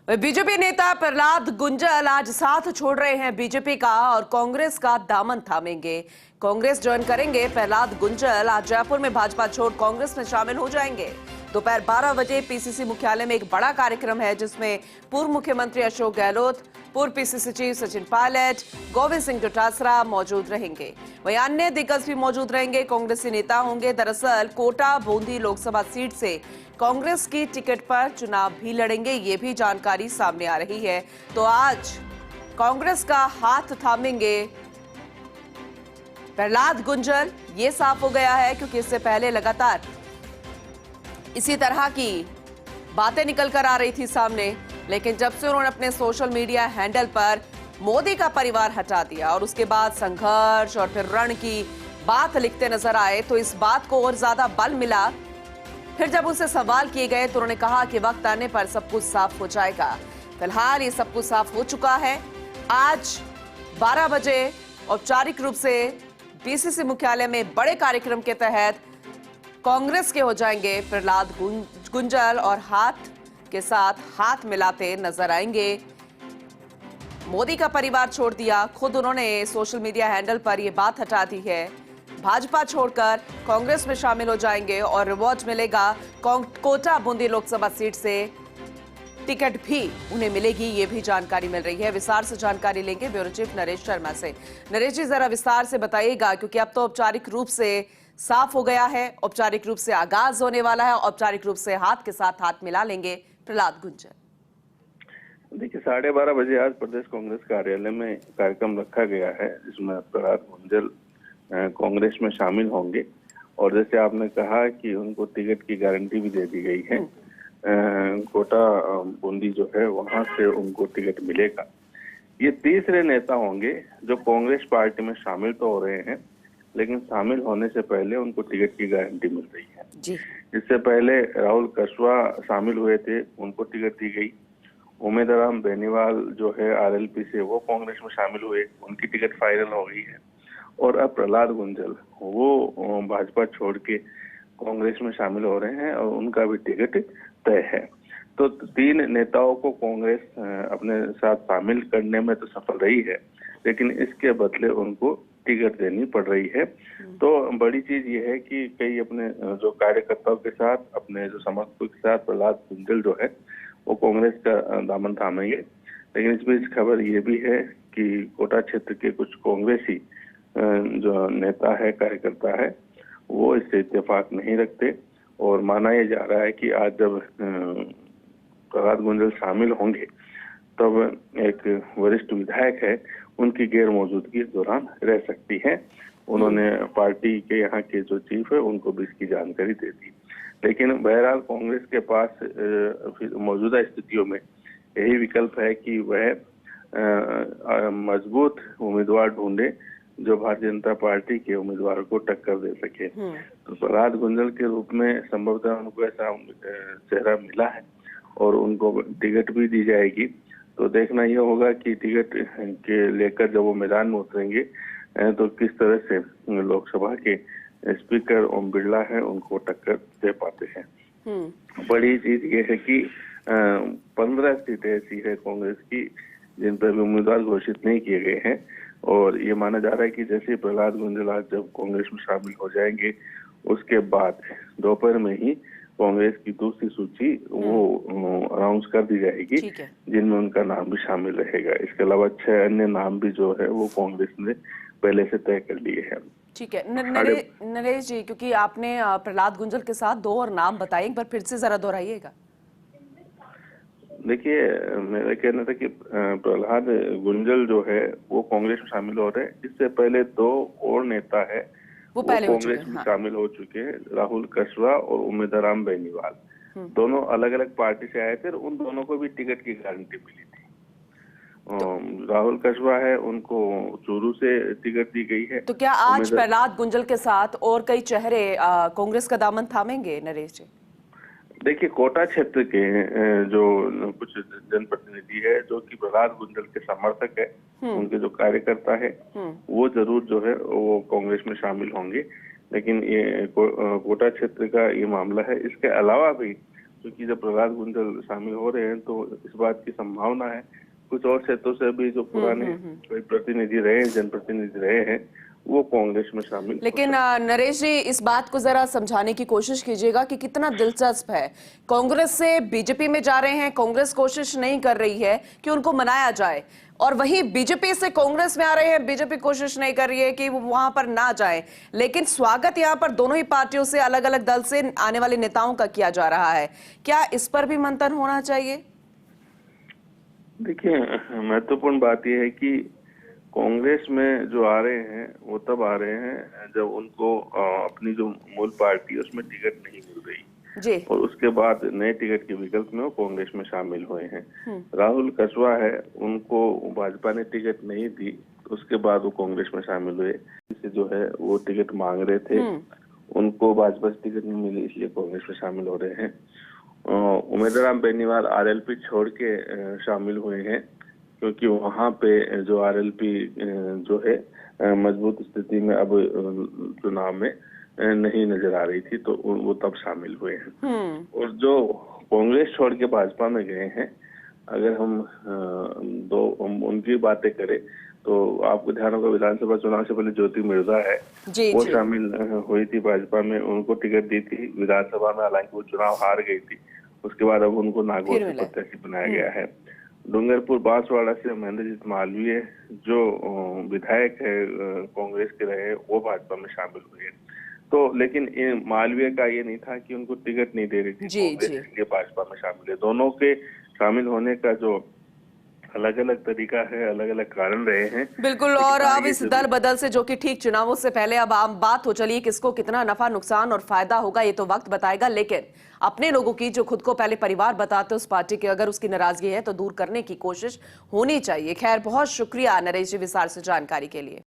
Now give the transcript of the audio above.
BJP नेता प्रहलाद गुंजल आज साथ छोड़ रहे हैं बीजेपी का और कांग्रेस का दामन थामेंगे। कांग्रेस ज्वाइन करेंगे। प्रहलाद गुंजल आज जयपुर में भाजपा छोड़ कांग्रेस में शामिल हो जाएंगे। दोपहर 12 बजे पीसीसी मुख्यालय में एक बड़ा कार्यक्रम है जिसमें पूर्व मुख्यमंत्री अशोक गहलोत, पूर्व पीसीसी चीफ सचिन पायलट, गोविंद सिंह डोटासरा मौजूद रहेंगे। वहीं अन्य दिग्गज भी मौजूद रहेंगे, कांग्रेसी नेता होंगे। दरअसल कोटा बूंदी लोकसभा सीट से कांग्रेस की टिकट पर चुनाव भी लड़ेंगे, ये भी जानकारी सामने आ रही है। तो आज कांग्रेस का हाथ थामेंगे प्रहलाद गुंजल, ये साफ हो गया है क्योंकि इससे पहले लगातार इसी तरह की बातें निकल कर आ रही थी सामने, लेकिन जब से उन्होंने अपने सोशल मीडिया हैंडल पर मोदी का परिवार हटा दिया और उसके बाद संघर्ष और फिर रण की बात लिखते नजर आए तो इस बात को और ज्यादा बल मिला। फिर जब उनसे सवाल किए गए तो उन्होंने कहा कि वक्त आने पर सब कुछ साफ हो जाएगा। फिलहाल ये सब कुछ साफ हो चुका है। आज 12 बजे औपचारिक रूप से पीसीसी मुख्यालय में बड़े कार्यक्रम के तहत कांग्रेस के हो जाएंगे प्रहलाद गुंजल और हाथ के साथ हाथ मिलाते नजर आएंगे। मोदी का परिवार छोड़ दिया, खुद उन्होंने सोशल मीडिया हैंडल पर यह बात हटा दी है। भाजपा छोड़कर कांग्रेस में शामिल हो जाएंगे और रिवॉर्ड मिलेगा। कोटा बूंदी लोकसभा सीट से टिकट भी उन्हें मिलेगी, ये भी जानकारी मिल रही है। विस्तार से जानकारी लेंगे ब्यूरो चीफ नरेश शर्मा से। नरेश जी, जरा विस्तार से बताइएगा क्योंकि अब तो औपचारिक रूप से साफ हो गया है, औपचारिक रूप से आगाज होने वाला है, औपचारिक रूप से हाथ के साथ हाथ मिला लेंगे प्रहलाद गुंजल। देखिए, 12:30 बजे आज प्रदेश कांग्रेस कार्यालय में कार्यक्रम रखा गया है जिसमें प्रहलाद गुंजल कांग्रेस में शामिल होंगे और जैसे आपने कहा कि उनको टिकट की गारंटी भी दे दी गई है। कोटा बूंदी जो है वहां से उनको टिकट मिलेगा। ये तीसरे नेता होंगे जो कांग्रेस पार्टी में शामिल तो हो रहे हैं, लेकिन शामिल होने से पहले उनको टिकट की गारंटी मिल रही है जी। इससे पहले राहुल कस्वा शामिल हुए थे, उनको टिकट दी गई। उमेदराम बेनीवाल जो है आरएलपी से, वो कांग्रेस में शामिल हुए, उनकी टिकट फाइनल हो गई है। और अब प्रहलाद गुंजल वो भाजपा छोड़ के कांग्रेस में शामिल हो रहे हैं और उनका भी टिकट तय है। तो तीन नेताओं को कांग्रेस अपने साथ शामिल करने में तो सफल रही है, लेकिन इसके बदले उनको टिकट देनी पड़ रही है। तो बड़ी चीज ये है कि कई अपने जो कार्यकर्ताओं के साथ, अपने जो समर्थकों के साथ प्रहलाद गुंजल जो है वो कांग्रेस का दामन थामेंगे। लेकिन इस बीच खबर ये भी है कि कोटा क्षेत्र के कुछ कांग्रेसी जो नेता है, कार्यकर्ता है, वो इससे इत्तेफाक नहीं रखते और माना यह जा रहा है कि आज जब प्रहलाद गुंजल शामिल होंगे तब एक वरिष्ठ विधायक है, उनकी गैर मौजूदगी इस दौरान रह सकती है। उन्होंने पार्टी के यहाँ के जो चीफ है उनको भी इसकी जानकारी दे दी। लेकिन बहरहाल कांग्रेस के पास मौजूदा स्थितियों में यही विकल्प है कि वह मजबूत उम्मीदवार ढूंढे जो भारतीय जनता पार्टी के उम्मीदवार को टक्कर दे सके। तो प्रहलाद गुंजल के रूप में संभवतः उनको ऐसा चेहरा मिला है और उनको टिकट भी दी जाएगी। तो देखना यह होगा कि टिकट के लेकर जब वो मैदान में उतरेंगे तो किस तरह से लोकसभा के स्पीकर ओम बिरला है उनको टक्कर दे पाते हैं। बड़ी चीज ये है कि 15 सीटें ऐसी है कांग्रेस की जिन पर भी उम्मीदवार घोषित नहीं किए गए हैं और ये माना जा रहा है कि जैसे प्रहलाद गुंजल आज जब कांग्रेस में शामिल हो जाएंगे उसके बाद दोपहर में ही कांग्रेस की दूसरी सूची वो अनाउंस कर दी जाएगी जिनमें उनका नाम भी शामिल रहेगा। इसके अलावा 6 अन्य नाम भी जो है वो कांग्रेस ने पहले से तय कर लिए हैं। ठीक है नरेश जी, क्योंकि आपने प्रहलाद गुंजल के साथ 2 और नाम बताए, एक बार फिर से जरा दोहराइएगा। देखिए, मेरा कहना था कि प्रहलाद गुंजल जो है वो कांग्रेस में शामिल हो रहे हैं। इससे पहले 2 और नेता है वो कांग्रेस में शामिल हो चुके हैं, राहुल कस्वा और उमेदराम बेनीवाल। दोनों अलग अलग पार्टी से आए थे और उन दोनों को भी टिकट की गारंटी मिली थी। राहुल कस्वा है, उनको चूरू से टिकट दी गई है। तो क्या आज प्रहलाद गुंजल के साथ और कई चेहरे कांग्रेस का दामन थामेंगे नरेश जी? देखिए, कोटा क्षेत्र के जो कुछ जनप्रतिनिधि है जो कि प्रहलाद गुंजल के समर्थक है, उनके जो कार्यकर्ता है वो जरूर जो है वो कांग्रेस में शामिल होंगे। लेकिन ये कोटा क्षेत्र का ये मामला है। इसके अलावा भी क्योंकि जब प्रहलाद गुंजल शामिल हो रहे हैं तो इस बात की संभावना है कुछ और क्षेत्रों से भी जो पुराने कोई प्रतिनिधि रहे, जनप्रतिनिधि रहे हैं, वो कांग्रेस में शामिल। लेकिन नरेश जी, इस बात को जरा समझाने की कोशिश कीजिएगा कि कितना दिलचस्प है, कांग्रेस से बीजेपी में जा रहे हैं, कांग्रेस कोशिश नहीं कर रही है कि उनको मनाया जाए, और वहीं बीजेपी से कांग्रेस में आ रहे हैं, बीजेपी कोशिश नहीं कर रही है कि वो वहां पर ना जाए, लेकिन स्वागत यहां पर दोनों ही पार्टियों से, अलग अलग दल से आने वाले नेताओं का किया जा रहा है। क्या इस पर भी मंथन होना चाहिए? देखिए, महत्वपूर्ण बात यह है कि कांग्रेस में जो आ रहे हैं वो तब आ रहे हैं जब उनको अपनी जो मूल पार्टी है उसमें टिकट नहीं मिल रही जी। और उसके बाद नए टिकट के विकल्प में वो कांग्रेस में शामिल हुए हैं। राहुल कसवा है, उनको भाजपा ने टिकट नहीं दी, तो उसके बाद वो कांग्रेस में शामिल हुए। इससे जो है वो टिकट मांग रहे थे, उनको भाजपा से टिकट नहीं मिली, इसलिए कांग्रेस में शामिल हो रहे हैं। उमेदराम बेनीवाल आरएलपी छोड़ के शामिल हुए हैं, क्योंकि वहां पे जो आरएलपी जो है मजबूत स्थिति में अब चुनाव में नहीं नजर आ रही थी, तो वो तब शामिल हुए हैं। और जो कांग्रेस छोड़ के भाजपा में गए हैं, अगर हम उनकी बातें करें तो आपको ध्यान होगा विधानसभा चुनाव से पहले ज्योति मिर्जा है, वो शामिल हुई थी भाजपा में, उनको टिकट दी थी विधानसभा में, हालांकि वो चुनाव हार गई थी। उसके बाद अब उनको नागौर से प्रत्याशी बनाया गया है। डूंगरपुर बांसवाड़ा से महेंद्रजीत मालवीय जो विधायक है कांग्रेस के रहे, वो भाजपा में शामिल हुए। तो लेकिन मालवीय का ये नहीं था कि उनको टिकट नहीं दे रही थी कांग्रेस, इसलिए भाजपा में शामिल है। दोनों के शामिल होने का जो अलग अलग तरीका है, अलग अलग कारण रहे हैं। बिल्कुल, और अब इस दल बदल से, जो कि ठीक चुनावों से पहले अब आम बात हो चली, किसको कितना नफा नुकसान और फायदा होगा ये तो वक्त बताएगा, लेकिन अपने लोगों की, जो खुद को पहले परिवार बताते उस पार्टी के, अगर उसकी नाराजगी है तो दूर करने की कोशिश होनी चाहिए। खैर, बहुत शुक्रिया नरेश जी विस्तार से जानकारी के लिए।